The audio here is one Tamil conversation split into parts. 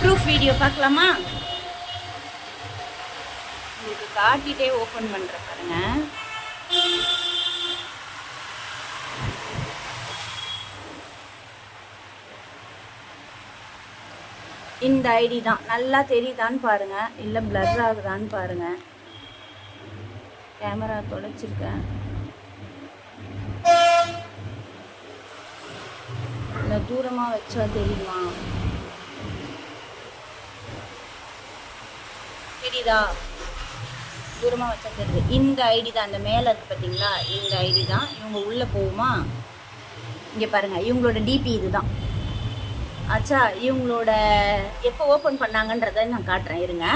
ப்ரூஃப் வீடியோ பார்க்கலாமா? உங்களுக்கு காட்டிகிட்டே ஓப்பன் பண்ணுற பாருங்க. இந்த ஐடி தான். நல்லா தெரியுதான்னு பாருங்க, இல்லை பிளர் ஆகுதான்னு பாருங்க. கேமரா தொலைச்சிருக்கேன், இல்லை தூரமாக வச்சா தெரியுமா? தெரியுதா? தூரமாக வச்சா தெரியுது. இந்த ஐடி தான், அந்த மேலே இருக்குது பார்த்தீங்களா, இந்த ஐடி தான். இவங்க உள்ளே போகுமா? இங்கே பாருங்கள், இவங்களோட டிபி இது தான். ஆச்சா, இவங்களோட எப்போ ஓப்பன் பண்ணாங்கன்றதை நான் காட்டுறேன், இருங்க.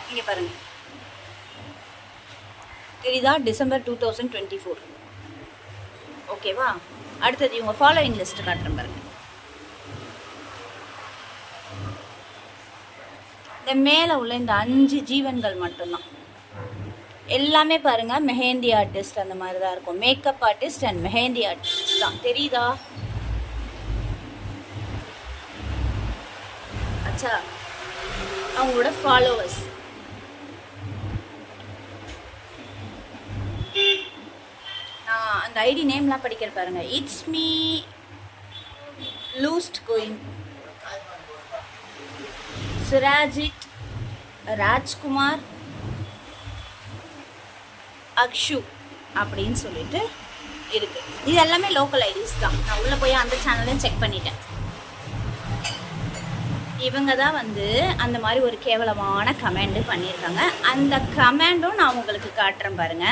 இங்கே பாருங்க, தெரியுதா? டிசம்பர் 2024. ஓகேவா? அடுத்தது இவங்க ஃபாலோயிங் லிஸ்ட் காட்டுறேன் பாருங்க. இந்த மேலே உள்ள இந்த 5 ஜீவன்கள் மட்டும்தான். எல்லாமே பாருங்க மெஹந்தி ஆர்டிஸ்ட் அந்த மாதிரி தான் இருக்கும். Makeup artist and mehndi artist தான். தெரியுதா? அச்சா, அவங்களோட ஃபாலோவர்ஸ் நான் அந்த ஐடி நேம்லாம் படிக்கிற பாருங்க. It's me lost coin, Sirajit, Rajkumar, Akshu அப்படின்னு சொல்லிட்டு இருக்கு. இது எல்லாமே லோக்கல் ஐடிஸ் தான். நான் உள்ளே போய் அந்த சேனலையும் செக் பண்ணிட்டேன். இவங்க தான் வந்து அந்த மாதிரி ஒரு கேவலமான கமெண்ட் பண்ணியிருக்காங்க. அந்த கமெண்டும் நான் உங்களுக்கு காட்டுறேன் பாருங்க.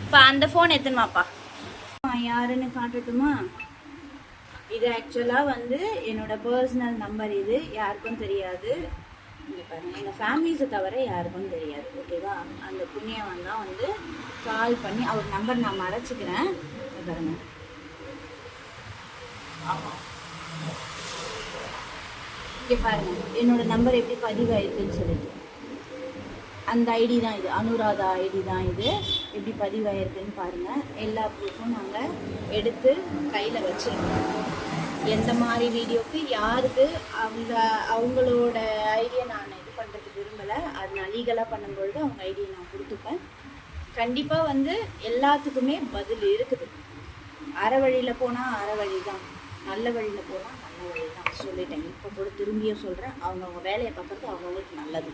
இப்போ அந்த ஃபோன் எத்தனுமாப்பா, யாருன்னு காட்டட்டுமா? இது ஆக்சுவலாக வந்து என்னோட பர்சனல் நம்பர். இது யாருக்கும் தெரியாது. இங்கே பாருங்கள், எங்கள் ஃபேமிலிஸை தவிர யாருக்கும் தெரியாது. ஓகேவா? அந்த புண்ணியவன் தான் வந்து கால் பண்ணி, அவர் நம்பர் நான் மறைச்சிக்கிறேன் பாருங்க. இங்கே பாருங்கள் என்னோட நம்பர் எப்படி பதிவாயிருக்குன்னு சொல்லிட்டு. அந்த ஐடி தான் இது, அனுராதா ஐடி தான் இது. எப்படி பதிவாயிருக்குன்னு பாருங்கள். எல்லா ப்ரூஃபும் நாங்கள் எடுத்து கையில் வச்சுருக்கோம். எந்த மாதிரி வீடியோக்கு யாருக்கு அவங்களோட ஐடியா நான் இது பண்ணுறதுக்கு விரும்பலை. அது நான் லீகலாக பண்ணும்பொழுது அவங்க ஐடியா நான் கொடுத்துப்பேன். கண்டிப்பாக வந்து எல்லாத்துக்குமே பதில் இருக்குது. அற வழியில் போனால் அற வழி தான், நல்ல வழியில் போனால் நல்ல வழி தான் சொல்லிட்டேன். இப்போ கூட திரும்பியும் சொல்கிறேன், அவங்கவுங்க வேலையை பார்க்குறது அவங்கவுங்களுக்கு நல்லது.